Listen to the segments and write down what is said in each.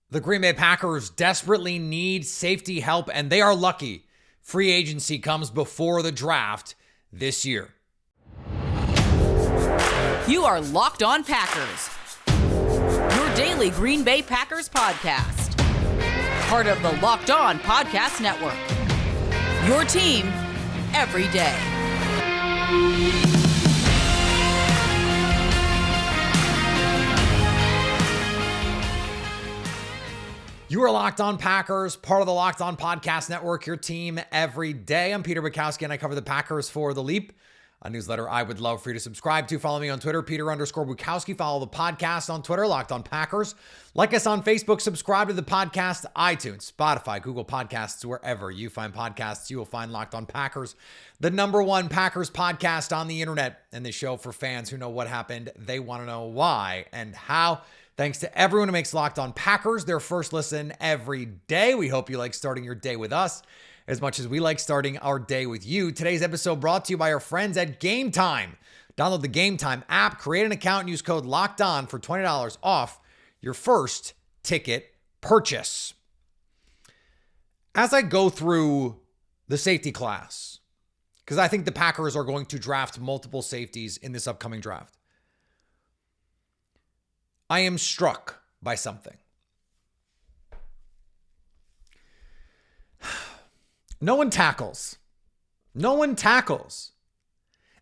The Green Bay Packers desperately need safety help, and they are lucky free agency comes before the draft this year. You are Locked On Packers, your daily Green Bay Packers podcast. Part of the Locked On Podcast Network, your team every day. You are Locked On Packers, part of the Locked On Podcast Network, your team every day. I'm Peter Bukowski, and I cover the Packers for The Leap, a newsletter I would love for you to subscribe to. Follow me on Twitter, Peter_Bukowski. Follow the podcast on Twitter, Locked On Packers. Like us on Facebook, subscribe to the podcast, iTunes, Spotify, Google Podcasts, wherever you find podcasts, you will find Locked On Packers, the #1 Packers podcast on the internet, and the show for fans who know what happened. They want to know why and how. Thanks to everyone who makes Locked On Packers their first listen every day. We hope you like starting your day with us as much as we like starting our day with you. Today's episode brought to you by our friends at Game Time. Download the Game Time app, create an account, and use code LOCKEDON for $20 off your first ticket purchase. As I go through the safety class, because I think the Packers are going to draft multiple safeties in this upcoming draft, I am struck by something. No one tackles. No one tackles.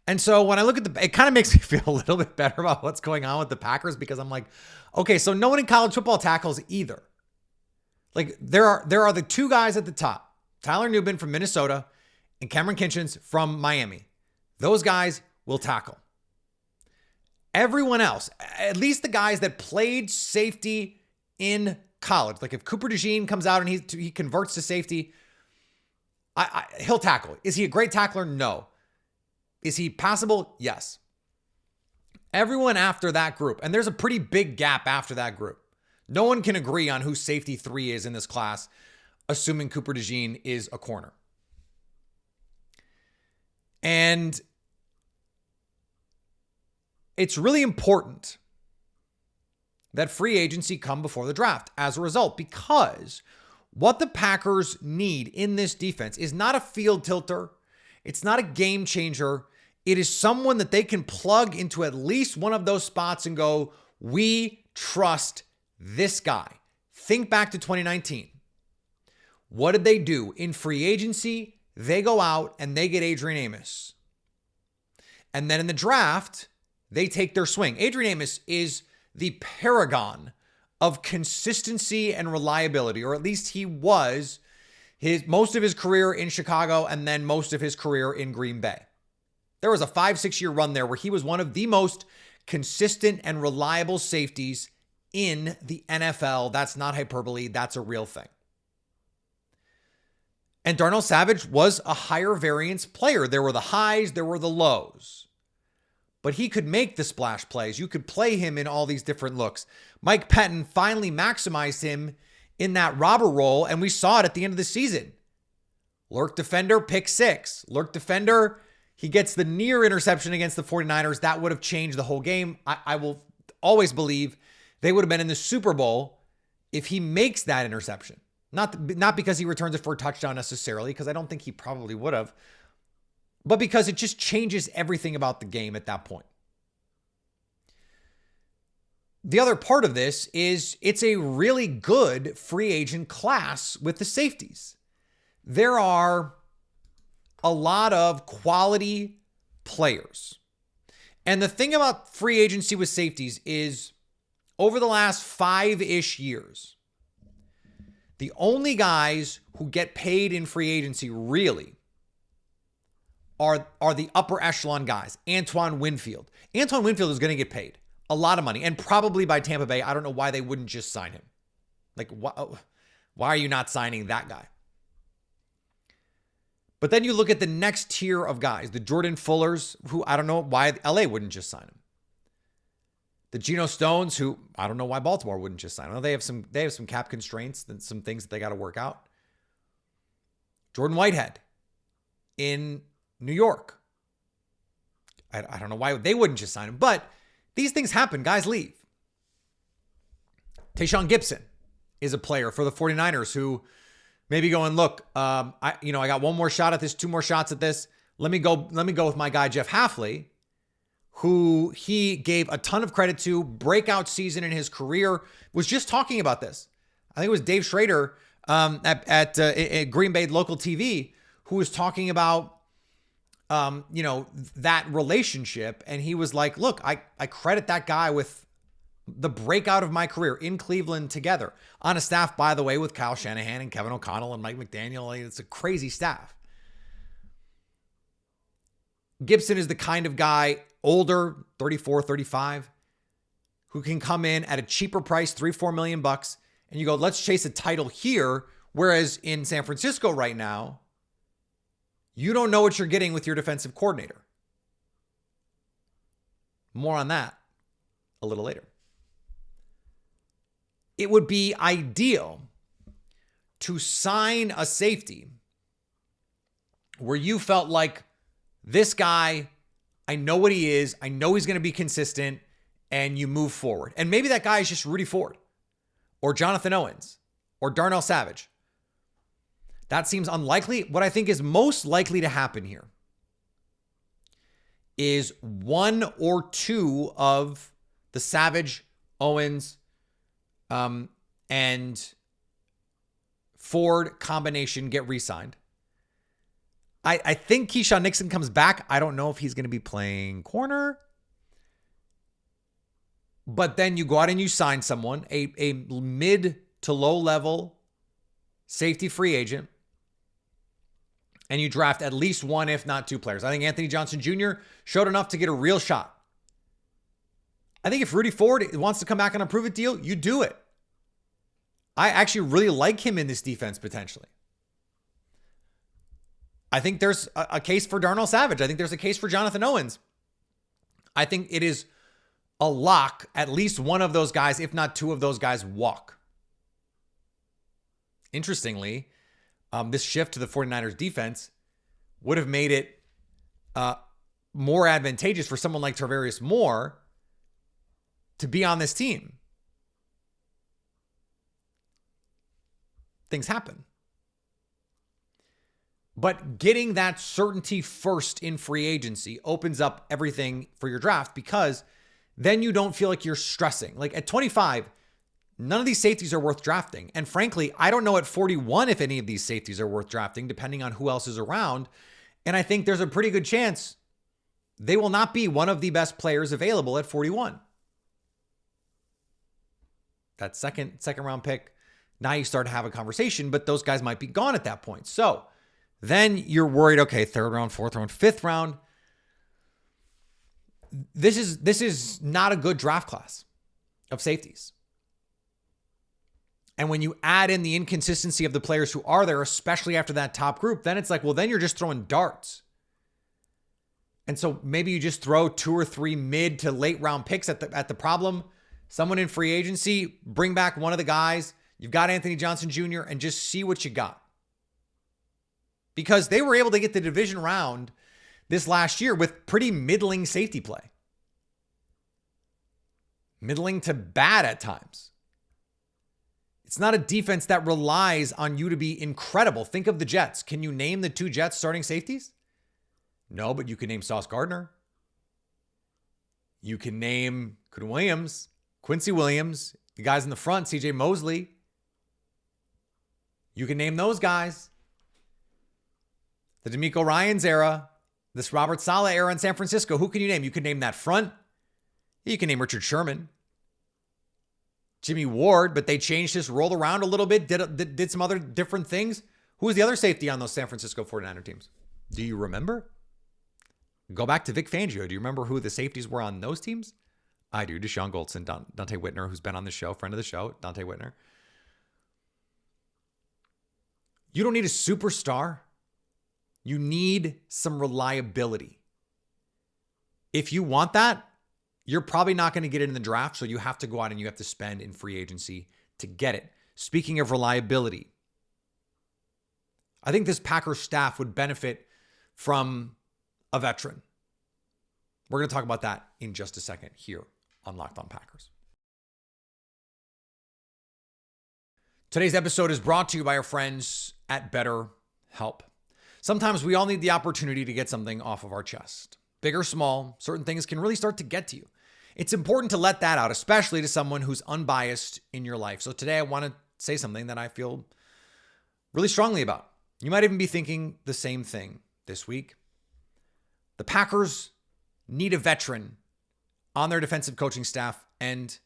And so when I look at it kind of makes me feel a little bit better about what's going on with the Packers, because I'm like, okay, so no one in college football tackles either. Like there are the two guys at the top, Tyler Nubin from Minnesota and Cameron Kinchens from Miami. Those guys will tackle. Everyone else, at least the guys that played safety in college, like if Cooper DeJean comes out and he converts to safety, he'll tackle. Is he a great tackler? No. Is he passable? Yes. Everyone after that group, and there's a pretty big gap after that group. No one can agree on who safety 3 is in this class, assuming Cooper DeJean is a corner. And it's really important that free agency come before the draft as a result, because what the Packers need in this defense is not a field tilter. It's not a game changer. It is someone that they can plug into at least one of those spots and go, we trust this guy. Think back to 2019. What did they do? In free agency, they go out and they get Adrian Amos. And then in the draft, they take their swing. Adrian Amos is the paragon of consistency and reliability, or at least he was most of his career in Chicago and then most of his career in Green Bay. There was a 5-6 year run there where he was one of the most consistent and reliable safeties in the NFL. That's not hyperbole. That's a real thing. And Darnell Savage was a higher variance player. There were the highs, there were the lows. But he could make the splash plays. You could play him in all these different looks. Mike Pettin finally maximized him in that robber role, and we saw it at the end of the season. Lurk defender, pick 6. Lurk defender, he gets the near interception against the 49ers. That would have changed the whole game. I will always believe they would have been in the Super Bowl if he makes that interception. Not because he returns it for a touchdown necessarily, because I don't think he probably would have, but because it just changes everything about the game at that point. The other part of this is it's a really good free agent class with the safeties. There are a lot of quality players. And the thing about free agency with safeties is over the last 5-ish years, the only guys who get paid in free agency really are the upper echelon guys. Antoine Winfield. Antoine Winfield is going to get paid a lot of money, and probably by Tampa Bay. I don't know why they wouldn't just sign him. Like, why are you not signing that guy? But then you look at the next tier of guys, the Jordan Fullers, who I don't know why LA wouldn't just sign him. The Geno Stones, who I don't know why Baltimore wouldn't just sign him. They have some cap constraints and some things that they got to work out. Jordan Whitehead in New York. I don't know why they wouldn't just sign him, but these things happen. Guys leave. Tayshaun Gibson is a player for the 49ers who maybe going, look, I got one more shot at this, two more shots at this. Let me go with my guy, Jeff Hafley, who he gave a ton of credit to, breakout season in his career, was just talking about this. I think it was Dave Schrader at Green Bay local TV who was talking about, that relationship. And he was like, look, I credit that guy with the breakout of my career in Cleveland together on a staff, by the way, with Kyle Shanahan and Kevin O'Connell and Mike McDaniel. Like, it's a crazy staff. Gibson is the kind of guy, older, 34, 35, who can come in at a cheaper price, $3-4 million bucks. And you go, let's chase a title here. Whereas in San Francisco right now, you don't know what you're getting with your defensive coordinator. More on that a little later. It would be ideal to sign a safety where you felt like this guy, I know what he is. I know he's going to be consistent, and you move forward. And maybe that guy is just Rudy Ford or Jonathan Owens or Darnell Savage. That seems unlikely. What I think is most likely to happen here is one or two of the Savage, Owens, and Ford combination get re-signed. I think Keyshawn Nixon comes back. I don't know if he's going to be playing corner. But then you go out and you sign someone, a mid to low level safety free agent, and you draft at least one, if not two players. I think Anthony Johnson Jr. showed enough to get a real shot. I think if Rudy Ford wants to come back on a prove it deal, you do it. I actually really like him in this defense potentially. I think there's a case for Darnell Savage. I think there's a case for Jonathan Owens. I think it is a lock. At least one of those guys, if not two of those guys, walk. Interestingly, this shift to the 49ers defense would have made it more advantageous for someone like Tarvarius Moore to be on this team. Things happen. But getting that certainty first in free agency opens up everything for your draft, because then you don't feel like you're stressing. Like at 25, none of these safeties are worth drafting. And frankly, I don't know at 41 if any of these safeties are worth drafting, depending on who else is around. And I think there's a pretty good chance they will not be one of the best players available at 41. That second round pick, now you start to have a conversation, but those guys might be gone at that point. So then you're worried, okay, third round, fourth round, fifth round. This is not a good draft class of safeties. And when you add in the inconsistency of the players who are there, especially after that top group, then it's like, well, then you're just throwing darts. And so maybe you just throw 2 or 3 mid to late round picks at the problem. Someone in free agency, bring back one of the guys. You've got Anthony Johnson Jr. and just see what you got. Because they were able to get the division round this last year with pretty middling safety play. Middling to bad at times. It's not a defense that relies on you to be incredible. Think of the Jets. Can you name the 2 Jets starting safeties? No, but you can name Sauce Gardner. You can name Quincy Williams, the guys in the front, CJ Mosley. You can name those guys. The DeMeco Ryans era, this Robert Saleh era in San Francisco. Who can you name? You can name that front. You can name Richard Sherman. Jimmy Ward, but they changed his roll around a little bit, did some other different things. Who was the other safety on those San Francisco 49er teams? Do you remember? Go back to Vic Fangio. Do you remember who the safeties were on those teams? I do. Deshaun Goldson, Dante Whitner, who's been on the show, friend of the show, Dante Whitner. You don't need a superstar. You need some reliability. If you want that, you're probably not going to get it in the draft, so you have to go out and you have to spend in free agency to get it. Speaking of reliability, I think this Packers staff would benefit from a veteran. We're going to talk about that in just a second here on Locked On Packers. Today's episode is brought to you by our friends at BetterHelp. Sometimes we all need the opportunity to get something off of our chest. Big or small, certain things can really start to get to you. It's important to let that out, especially to someone who's unbiased in your life. So today I want to say something that I feel really strongly about. You might even be thinking the same thing this week. The Packers need a veteran on their defensive coaching staff. And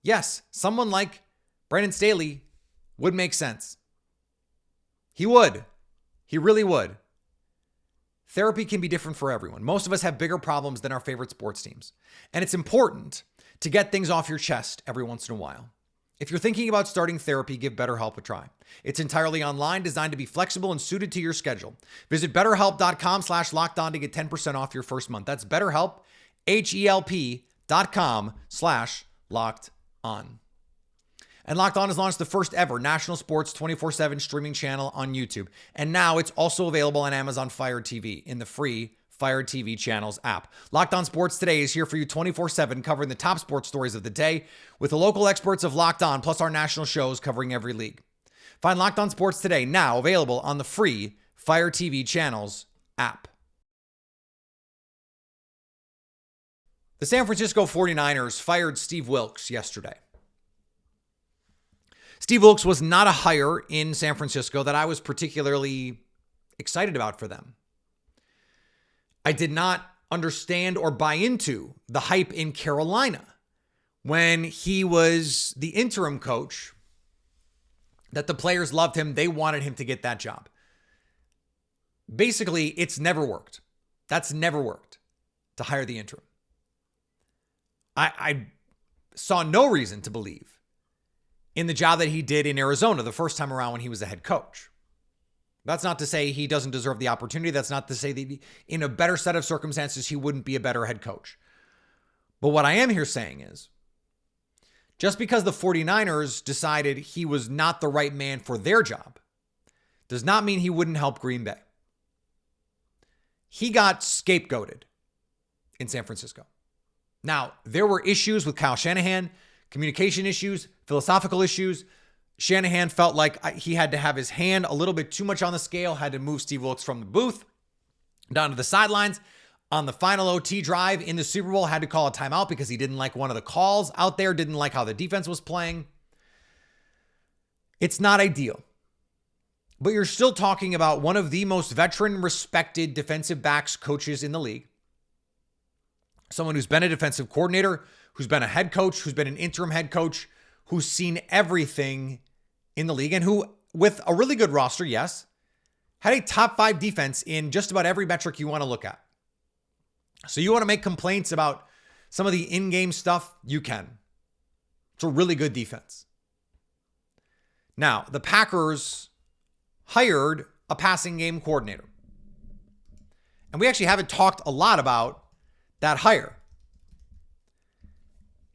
yes, someone like Brandon Staley would make sense. He would. He really would. Therapy can be different for everyone. Most of us have bigger problems than our favorite sports teams. And it's important to get things off your chest every once in a while. If you're thinking about starting therapy, give BetterHelp a try. It's entirely online, designed to be flexible and suited to your schedule. Visit BetterHelp.com/lockedon to get 10% off your first month. That's BetterHelp, HELP.com/lockedon. And Locked On has launched the first ever national sports 24/7 streaming channel on YouTube. And now it's also available on Amazon Fire TV in the free Fire TV channels app. Locked On Sports Today is here for you 24/7, covering the top sports stories of the day with the local experts of Locked On, plus our national shows covering every league. Find Locked On Sports Today now available on the free Fire TV channels app. The San Francisco 49ers fired Steve Wilks yesterday. Steve Wilks was not a hire in San Francisco that I was particularly excited about for them. I did not understand or buy into the hype in Carolina when he was the interim coach, that the players loved him. They wanted him to get that job. Basically, it's never worked. That's never worked to hire the interim. I saw no reason to believe in the job that he did in Arizona the first time around when he was a head coach. That's not to say he doesn't deserve the opportunity. That's not to say that in a better set of circumstances, he wouldn't be a better head coach. But what I am here saying is, just because the 49ers decided he was not the right man for their job does not mean he wouldn't help Green Bay. He got scapegoated in San Francisco. Now, there were issues with Kyle Shanahan, communication issues, philosophical issues. Shanahan felt like he had to have his hand a little bit too much on the scale, had to move Steve Wilks from the booth down to the sidelines. On the final OT drive in the Super Bowl, had to call a timeout because he didn't like one of the calls out there, didn't like how the defense was playing. It's not ideal. But you're still talking about one of the most veteran, respected defensive backs coaches in the league. Someone who's been a defensive coordinator, who's been a head coach, who's been an interim head coach, who's seen everything in the league, and who, with a really good roster, yes, had a top 5 defense in just about every metric you want to look at. So you want to make complaints about some of the in-game stuff, you can. It's a really good defense. Now, the Packers hired a passing game coordinator. And we actually haven't talked a lot about that hire.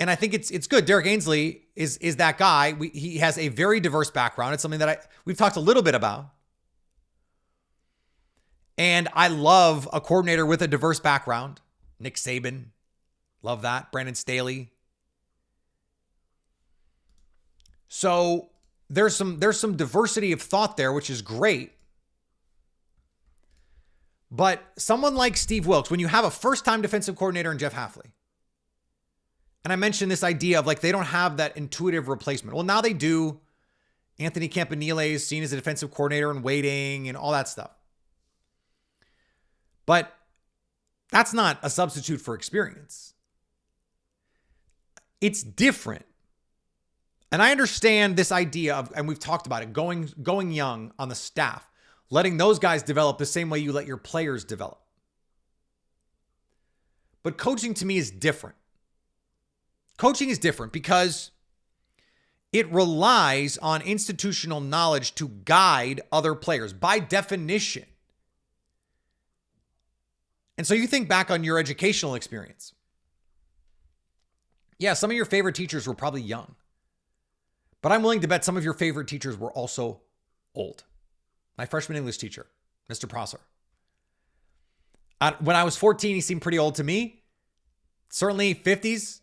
And I think it's good. Derek Ainsley is that guy. He has a very diverse background. It's something that we've talked a little bit about. And I love a coordinator with a diverse background. Nick Saban, love that. Brandon Staley. So there's some diversity of thought there, which is great. But someone like Steve Wilks, when you have a first-time defensive coordinator in Jeff Hafley, and I mentioned this idea of like they don't have that intuitive replacement. Well, now they do. Anthony Campanile is seen as a defensive coordinator in waiting and all that stuff. But that's not a substitute for experience. It's different. And I understand this idea of, and we've talked about it, going young on the staff, letting those guys develop the same way you let your players develop. But coaching to me is different. Coaching is different because it relies on institutional knowledge to guide other players by definition. And so you think back on your educational experience. Yeah, some of your favorite teachers were probably young. But I'm willing to bet some of your favorite teachers were also old. My freshman English teacher, Mr. Prosser. When I was 14, he seemed pretty old to me. Certainly 50s.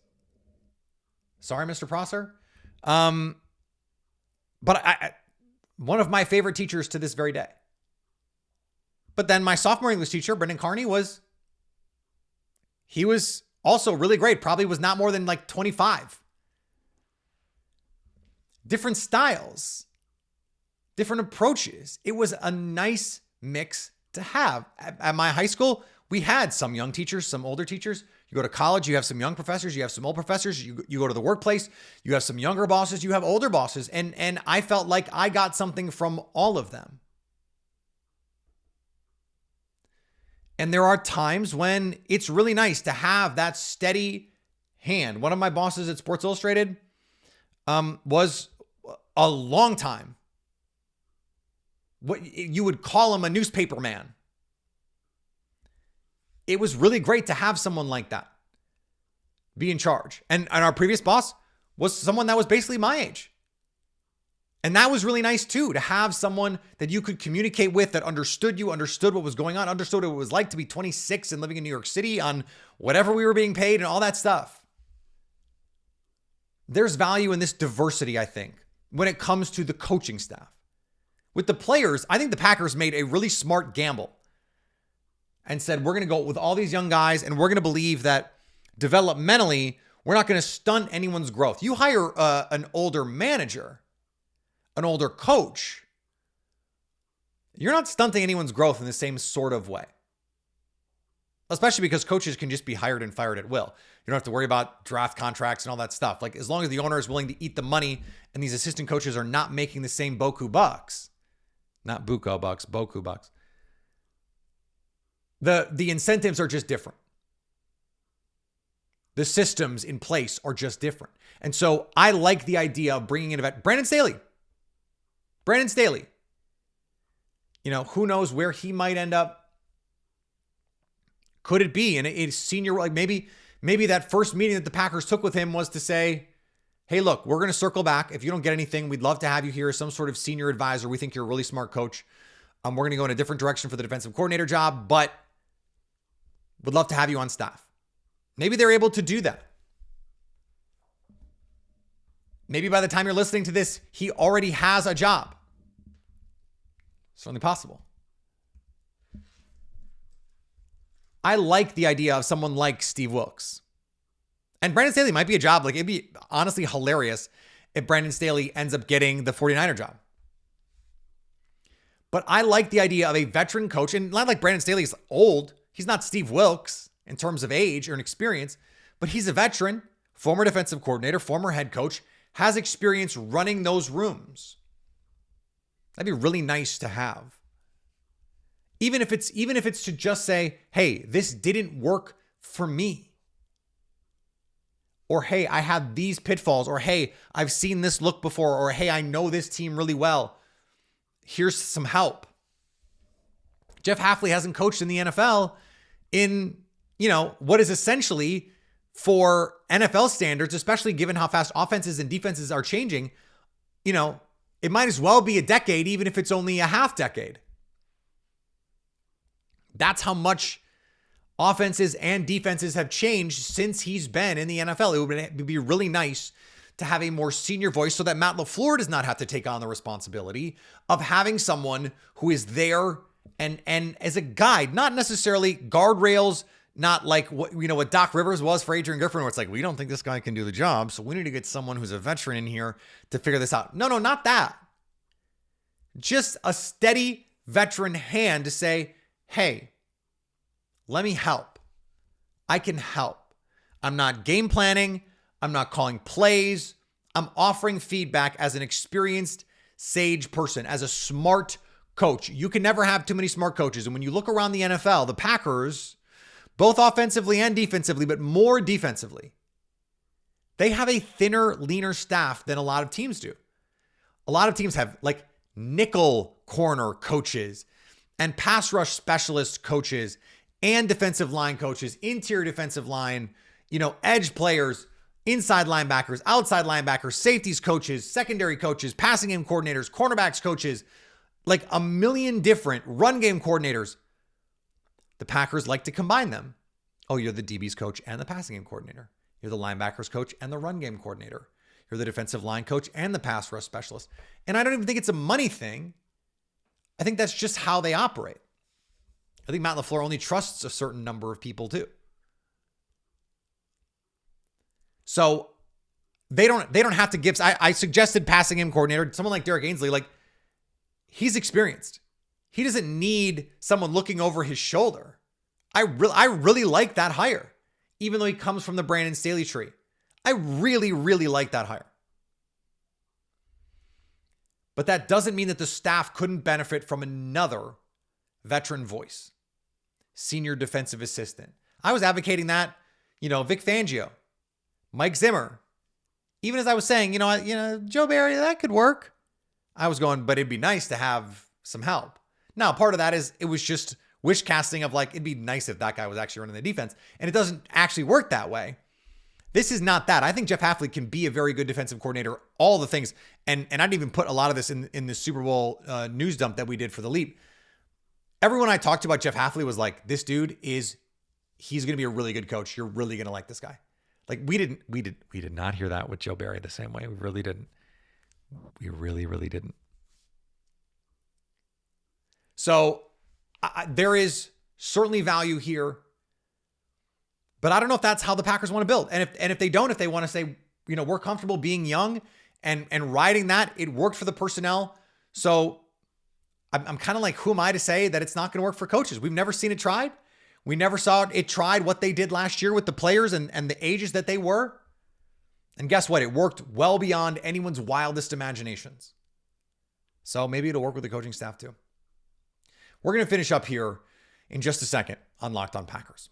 Sorry, Mr. Prosser. But one of my favorite teachers to this very day. But then my sophomore English teacher, Brendan Carney, he was also really great. Probably was not more than like 25. Different styles, different approaches. It was a nice mix to have. At my high school, we had some young teachers, some older teachers. You go to college, you have some young professors, you have some old professors. You go to the workplace, you have some younger bosses, you have older bosses. And I felt like I got something from all of them. And there are times when it's really nice to have that steady hand. One of my bosses at Sports Illustrated was a long time what you would call him a newspaper man. It was really great to have someone like that be in charge. And our previous boss was someone that was basically my age. And that was really nice too, to have someone that you could communicate with, that understood you, understood what was going on, understood what it was like to be 26 and living in New York City on whatever we were being paid and all that stuff. There's value in this diversity, I think, when it comes to the coaching staff. With the players, I think the Packers made a really smart gamble and said, we're going to go with all these young guys and we're going to believe that developmentally, we're not going to stunt anyone's growth. You hire an older manager, an older coach, you're not stunting anyone's growth in the same sort of way. Especially because coaches can just be hired and fired at will. You don't have to worry about draft contracts and all that stuff. Like, as long as the owner is willing to eat the money and these assistant coaches are not making the same Boku bucks, not Buko bucks, Boku bucks. The incentives are just different. The systems in place are just different. And so I like the idea of bringing in a vet. Brandon Staley. You know, who knows where he might end up? Could it be in a senior, like maybe that first meeting that the Packers took with him was to say, hey, look, we're going to circle back. If you don't get anything, we'd love to have you here as some sort of senior advisor. We think you're a really smart coach. We're going to go in a different direction for the defensive coordinator job, but would love to have you on staff. Maybe they're able to do that. Maybe by the time you're listening to this, he already has a job. Certainly possible. I like the idea of someone like Steve Wilks. And Brandon Staley might be a job. Like, it'd be honestly hilarious if Brandon Staley ends up getting the 49er job. But I like the idea of a veteran coach, and not like Brandon Staley's old. He's not Steve Wilks in terms of age or an experience, but he's a veteran, former defensive coordinator, former head coach, has experience running those rooms. That'd be really nice to have. Even if it's to just say, hey, this didn't work for me. Or, hey, I have these pitfalls. Or, hey, I've seen this look before. Or, hey, I know this team really well. Here's some help. Jeff Hafley hasn't coached in the NFL in, what is essentially, for NFL standards, especially given how fast offenses and defenses are changing, it might as well be a decade, even if it's only a half decade. That's how much offenses and defenses have changed since he's been in the NFL. It would be really nice to have a more senior voice so that Matt LaFleur does not have to take on the responsibility of having someone who is there and as a guide, not necessarily guardrails, not like what Doc Rivers was for Adrian Griffin, where it's like, we don't think this guy can do the job, so we need to get someone who's a veteran in here to figure this out. No, not that. Just a steady veteran hand to say, hey, let me help. I can help. I'm not game planning. I'm not calling plays. I'm offering feedback as an experienced, sage person, as a smart coach. You can never have too many smart coaches. And when you look around the NFL, the Packers, both offensively and defensively, but more defensively, they have a thinner, leaner staff than a lot of teams do. A lot of teams have like nickel corner coaches and pass rush specialist coaches and defensive line coaches, interior defensive line, edge players, inside linebackers, outside linebackers, safeties coaches, secondary coaches, passing game coordinators, cornerbacks coaches, like a million different run game coordinators. The Packers like to combine them. Oh, you're the DB's coach and the passing game coordinator. You're the linebackers coach and the run game coordinator. You're the defensive line coach and the pass rush specialist. And I don't even think it's a money thing. I think that's just how they operate. I think Matt LaFleur only trusts a certain number of people too. So they don't have to give. I suggested passing game coordinator, someone like Derek Ainsley, like he's experienced. He doesn't need someone looking over his shoulder. I really like that hire, even though he comes from the Brandon Staley tree. I really, really like that hire. But that doesn't mean that the staff couldn't benefit from another veteran voice. Senior defensive assistant. I was advocating that, Vic Fangio, Mike Zimmer. Even as I was saying, Joe Barry, that could work. I was going, but it'd be nice to have some help. Now, part of that is it was just wish casting of like, it'd be nice if that guy was actually running the defense. And it doesn't actually work that way. This is not that. I think Jeff Hafley can be a very good defensive coordinator, all the things. And I didn't even put a lot of this in the Super Bowl news dump that we did for the Leap. Everyone I talked to about Jeff Hafley was like, this dude he's going to be a really good coach. You're really going to like this guy. Like we did not hear that with Joe Barry the same way. We really didn't. We really, really didn't. So there is certainly value here, but I don't know if that's how the Packers want to build. And if they don't, if they want to say, we're comfortable being young and riding that, it worked for the personnel. So I'm kind of like, who am I to say that it's not going to work for coaches? We've never seen it tried. We never saw it tried what they did last year with the players and the ages that they were. And guess what? It worked well beyond anyone's wildest imaginations. So maybe it'll work with the coaching staff too. We're going to finish up here in just a second on Locked On Packers.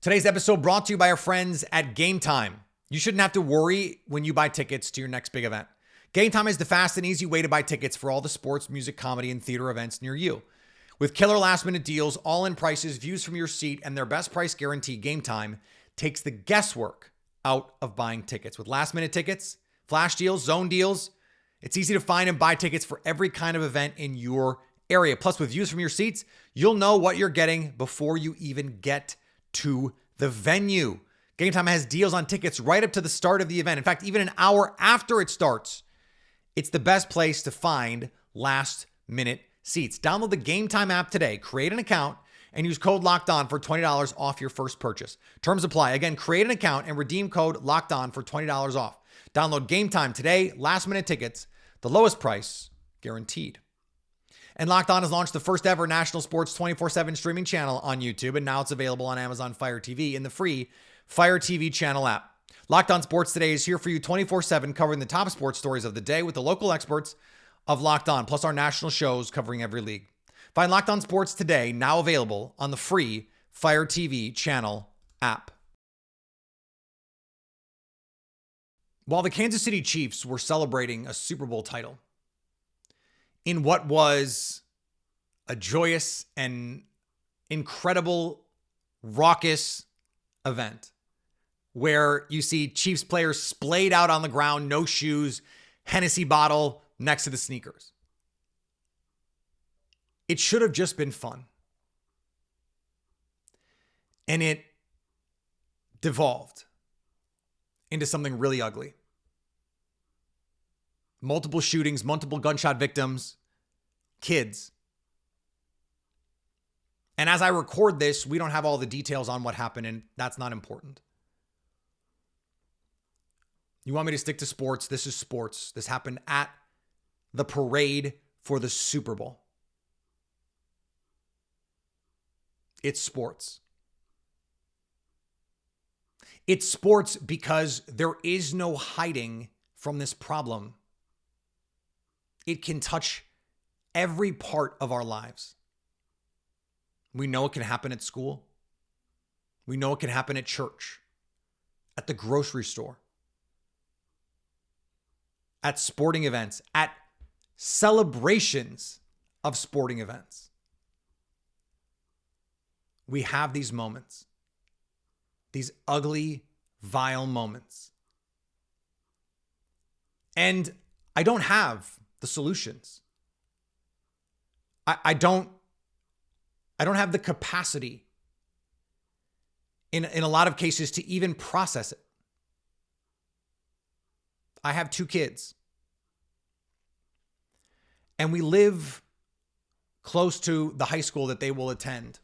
Today's episode brought to you by our friends at Game Time. You shouldn't have to worry when you buy tickets to your next big event. Game Time is the fast and easy way to buy tickets for all the sports, music, comedy, and theater events near you. With killer last-minute deals, all-in prices, views from your seat, and their best price guarantee, Game Time takes the guesswork out of buying tickets. With last-minute tickets, flash deals, zone deals, it's easy to find and buy tickets for every kind of event in your area. Plus, with views from your seats, you'll know what you're getting before you even get to the venue. Game Time has deals on tickets right up to the start of the event. In fact, even an hour after it starts. It's the best place to find last-minute seats. Download the Game Time app today, create an account, and use code LOCKEDON for $20 off your first purchase. Terms apply. Again, create an account and redeem code LOCKEDON for $20 off. Download Game Time today. Last-minute tickets, the lowest price guaranteed. And Locked On has launched the first ever national sports 24/7 streaming channel on YouTube, and now it's available on Amazon Fire TV in the free Fire TV channel app. Locked On Sports Today is here for you 24/7, covering the top sports stories of the day with the local experts of Locked On, plus our national shows covering every league. Find Locked On Sports Today, now available on the free Fire TV channel app. While the Kansas City Chiefs were celebrating a Super Bowl title in what was a joyous and incredible, raucous event, where you see Chiefs players splayed out on the ground, no shoes, Hennessy bottle next to the sneakers. It should have just been fun. And it devolved into something really ugly. Multiple shootings, multiple gunshot victims, kids. And as I record this, we don't have all the details on what happened, and that's not important. You want me to stick to sports? This is sports. This happened at the parade for the Super Bowl. It's sports. It's sports because there is no hiding from this problem. It can touch every part of our lives. We know it can happen at school. We know it can happen at church, at the grocery store, at sporting events, at celebrations of sporting events. We have these moments, these ugly, vile moments. And I don't have the solutions. I don't have the capacity in a lot of cases to even process it. I have 2 kids, and we live close to the high school that they will attend.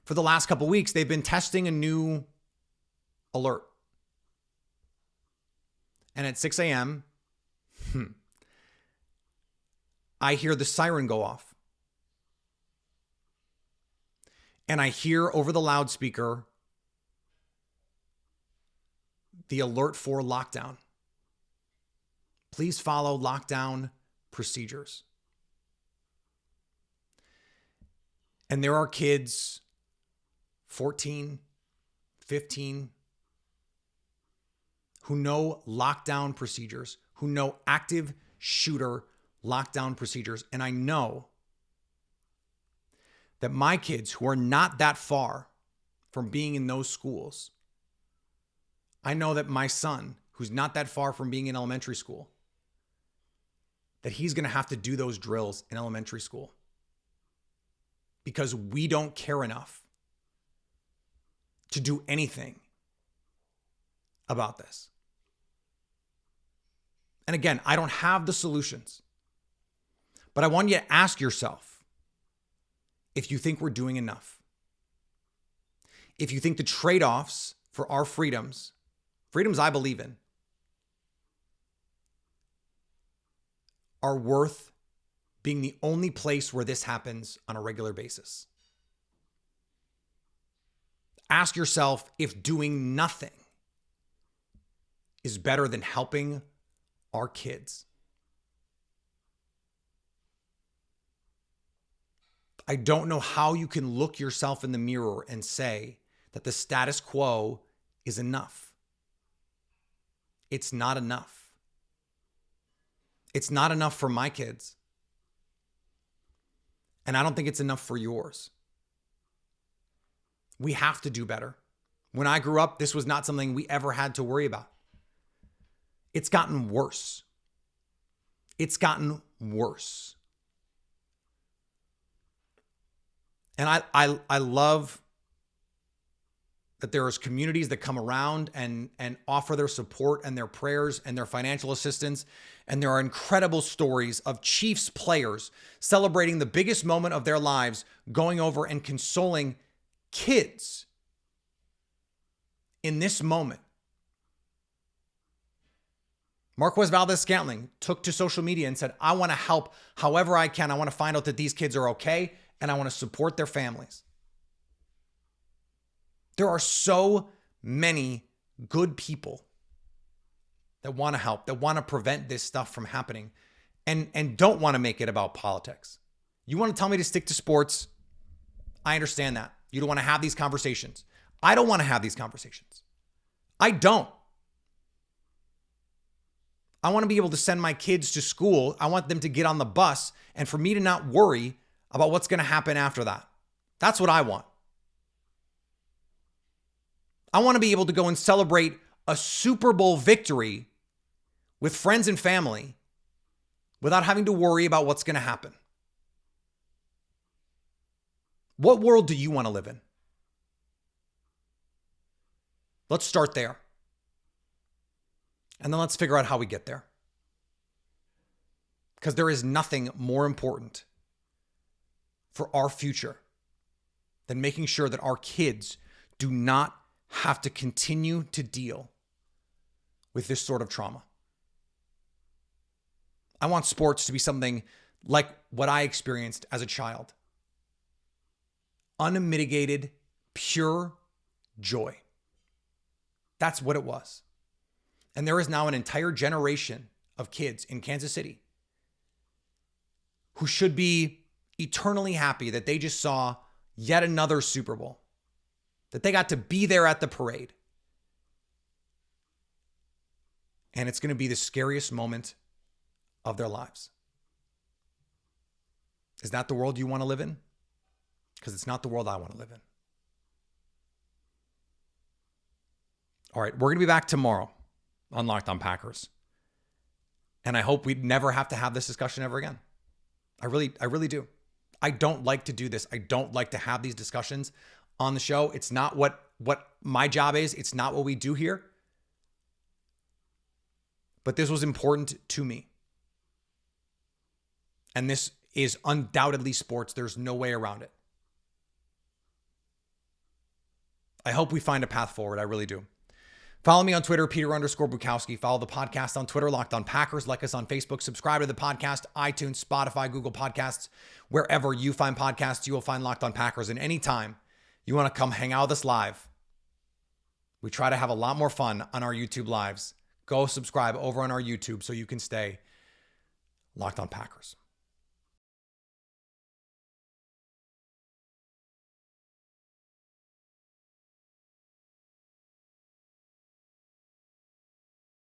For the last couple of weeks, they've been testing a new alert. And at 6 a.m., I hear the siren go off. And I hear over the loudspeaker the alert for lockdown. Please follow lockdown procedures. And there are kids, 14, 15, who know lockdown procedures, who know active shooter lockdown procedures. And I know that my kids, who are not that far from being in those schools, I know that my son, who's not that far from being in elementary school, that he's going to have to do those drills in elementary school because we don't care enough to do anything about this. And again, I don't have the solutions, but I want you to ask yourself if you think we're doing enough. If you think the trade-offs for our freedoms I believe in, are worth being the only place where this happens on a regular basis. Ask yourself if doing nothing is better than helping our kids. I don't know how you can look yourself in the mirror and say that the status quo is enough. It's not enough. It's not enough for my kids. And I don't think it's enough for yours. We have to do better. When I grew up, this was not something we ever had to worry about. It's gotten worse. It's gotten worse. And I love that there is communities that come around and offer their support and their prayers and their financial assistance. And there are incredible stories of Chiefs players celebrating the biggest moment of their lives, going over and consoling kids in this moment. Marquez Valdez-Scantling took to social media and said, I want to help however I can. I want to find out that these kids are okay, and I want to support their families. There are so many good people that want to help, that want to prevent this stuff from happening, and don't want to make it about politics. You want to tell me to stick to sports? I understand that. You don't want to have these conversations. I don't want to have these conversations. I don't. I want to be able to send my kids to school. I want them to get on the bus and for me to not worry about what's going to happen after that. That's what I want. I want to be able to go and celebrate a Super Bowl victory with friends and family without having to worry about what's going to happen. What world do you want to live in? Let's start there. And then let's figure out how we get there. Because there is nothing more important for our future than making sure that our kids do not have to continue to deal with this sort of trauma. I want sports to be something like what I experienced as a child. Unmitigated, pure joy. That's what it was. And there is now an entire generation of kids in Kansas City who should be eternally happy that they just saw yet another Super Bowl, that they got to be there at the parade. And it's going to be the scariest moment of their lives. Is that the world you want to live in? Because it's not the world I want to live in. All right, we're going to be back tomorrow on Locked On Packers. And I hope we never have to have this discussion ever again. I really do. I don't like to do this. I don't like to have these discussions on the show. It's not what my job is. It's not what we do here. But this was important to me. And this is undoubtedly sports. There's no way around it. I hope we find a path forward. I really do. Follow me on Twitter, Peter_Bukowski. Follow the podcast on Twitter, Locked On Packers. Like us on Facebook. Subscribe to the podcast, iTunes, Spotify, Google Podcasts. Wherever you find podcasts, you will find Locked On Packers. And anytime you want to come hang out with us live, we try to have a lot more fun on our YouTube lives. Go subscribe over on our YouTube so you can stay Locked On Packers.